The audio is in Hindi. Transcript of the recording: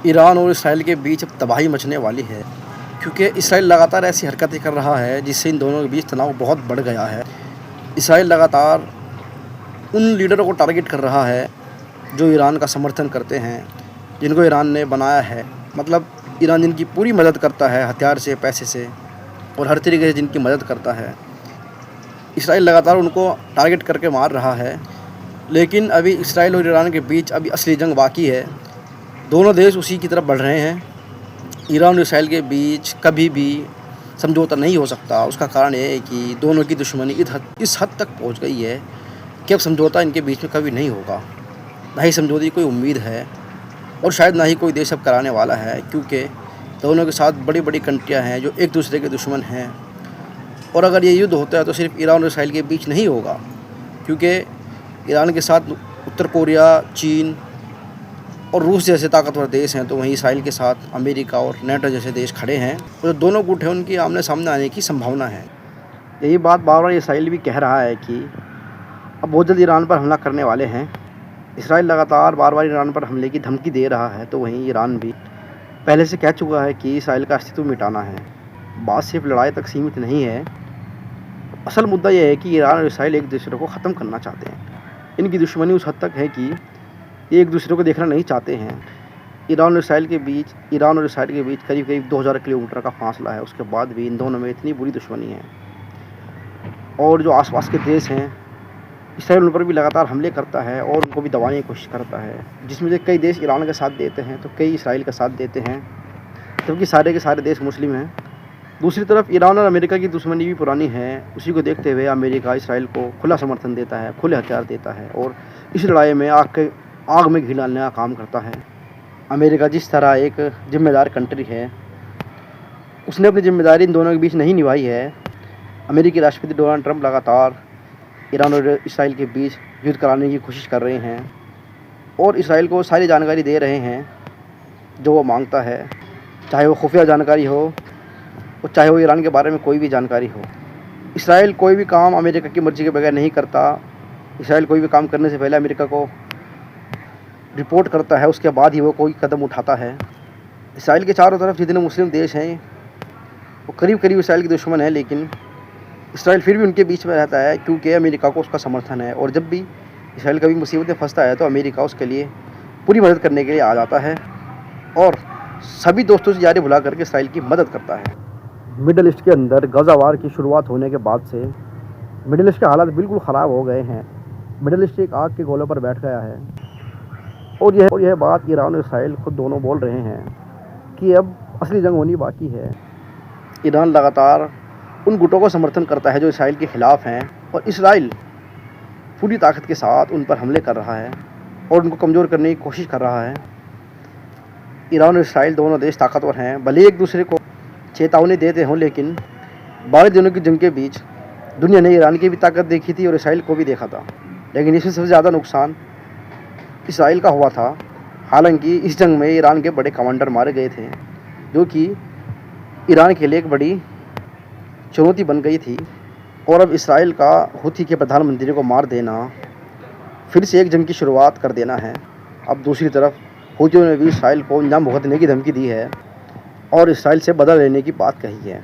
ईरान और इसराइल के बीच अब तबाही मचने वाली है, क्योंकि इसराइल लगातार ऐसी हरकतें कर रहा है जिससे इन दोनों के बीच तनाव बहुत बढ़ गया है। इसराइल लगातार उन लीडरों को टारगेट कर रहा है जो ईरान का समर्थन करते हैं, जिनको ईरान ने बनाया है। मतलब ईरान जिनकी पूरी मदद करता है, हथियार से, पैसे से और हर तरीके से जिनकी मदद करता है, इसराइल लगातार उनको टारगेट करके मार रहा है। लेकिन अभी इसराइल और ईरान के बीच अभी असली जंग बाकी है। दोनों देश उसी की तरफ बढ़ रहे हैं। ईरान और इसराइल के बीच कभी भी समझौता नहीं हो सकता। उसका कारण ये है कि दोनों की दुश्मनी इस हद तक पहुंच गई है कि अब समझौता इनके बीच में कभी नहीं होगा। ना ही समझौते की कोई उम्मीद है और शायद ना ही कोई देश अब कराने वाला है, क्योंकि दोनों के साथ बड़ी बड़ी कंट्रियाँ हैं जो एक दूसरे के दुश्मन हैं। और अगर ये युद्ध होता है तो सिर्फ ईरान और इसराइल के बीच नहीं होगा, क्योंकि ईरान के साथ उत्तर कोरिया, चीन और रूस जैसे ताकतवर देश हैं, तो वहीं इसराइल के साथ अमेरिका और नेटो जैसे देश खड़े हैं। और जो दोनों गुट हैं उनकी आमने सामने आने की संभावना है। यही बात बार बार इसराइल भी कह रहा है कि अब बहुत जल्द ईरान पर हमला करने वाले हैं। इसराइल लगातार बार बार ईरान पर हमले की धमकी दे रहा है, तो वहीं ईरान भी पहले से कह चुका है कि इसराइल का अस्तित्व मिटाना है। बात सिर्फ लड़ाई तक सीमित नहीं है। असल मुद्दा यह है कि ईरान और इसराइल एक दूसरे को ख़त्म करना चाहते हैं। इनकी दुश्मनी उस हद तक है कि ये एक दूसरे को देखना नहीं चाहते हैं। ईरान और इसराइल के बीच करीब करीब 2000 किलोमीटर का फासला है। उसके बाद भी इन दोनों में इतनी बुरी दुश्मनी है। और जो आसपास के देश हैं, इसराइल उन पर भी लगातार हमले करता है और उनको भी दबाने की कोशिश करता है, जिसमें से कई देश ईरान का साथ देते हैं तो कई इसराइल का साथ देते हैं, क्योंकि सारे के सारे देश मुस्लिम हैं। दूसरी तरफ ईरान और अमेरिका की दुश्मनी भी पुरानी है। उसी को देखते हुए अमेरिका इसराइल को खुला समर्थन देता है, खुले हथियार देता है और इस लड़ाई में आग में घी डालने का काम करता है। अमेरिका जिस तरह एक जिम्मेदार कंट्री है, उसने अपनी जिम्मेदारी इन दोनों के बीच नहीं निभाई है। अमेरिकी राष्ट्रपति डोनाल्ड ट्रंप लगातार ईरान और इसराइल के बीच युद्ध कराने की कोशिश कर रहे हैं और इसराइल को सारी जानकारी दे रहे हैं जो वो मांगता है, चाहे वो खुफिया जानकारी हो और चाहे वो ईरान के बारे में कोई भी जानकारी हो। इसराइल कोई भी काम अमेरिका की मर्ज़ी के बगैर नहीं करता। इसराइल कोई भी काम करने से पहले अमेरिका को रिपोर्ट करता है, उसके बाद ही वो कोई कदम उठाता है। इसराइल के चारों तरफ जितने मुस्लिम देश हैं वो करीब करीब इसराइल के दुश्मन हैं, लेकिन इसराइल फिर भी उनके बीच में रहता है, क्योंकि अमेरिका को उसका समर्थन है। और जब भी इसराइल कभी मुसीबत में फंसता है तो अमेरिका उसके लिए पूरी मदद करने के लिए आ जाता है और सभी दोस्तों से यारी भुला करके इसराइल की मदद करता है। मिडल ईस्ट के अंदर गज़ा वार की शुरुआत होने के बाद से मिडल ईस्ट के हालात बिल्कुल ख़राब हो गए हैं। मिडल ईस्ट एक आग के गोले पर बैठ गया है और यह बात ईरान और इसराइल खुद दोनों बोल रहे हैं कि अब असली जंग होनी बाकी है। ईरान लगातार उन गुटों को समर्थन करता है जो इसराइल के ख़िलाफ़ हैं और इसराइल पूरी ताकत के साथ उन पर हमले कर रहा है और उनको कमज़ोर करने की कोशिश कर रहा है। ईरान और इसराइल दोनों देश ताकतवर हैं, भले एक दूसरे को चेतावनी देते हों, लेकिन 12 दिनों की जंग के बीच दुनिया ने ईरान की भी ताकत देखी थी और इसराइल को भी देखा था, लेकिन इसमें सबसे ज़्यादा नुकसान इसराइल का हुआ था। हालांकि इस जंग में ईरान के बड़े कमांडर मारे गए थे, जो कि ईरान के लिए एक बड़ी चुनौती बन गई थी। और अब इसराइल का हूथी के प्रधानमंत्री को मार देना, फिर से एक जंग की शुरुआत कर देना है। अब दूसरी तरफ हूथियों ने भी इसराइल को अंजाम भुगतने की धमकी दी है और इसराइल से बदला लेने की बात कही है।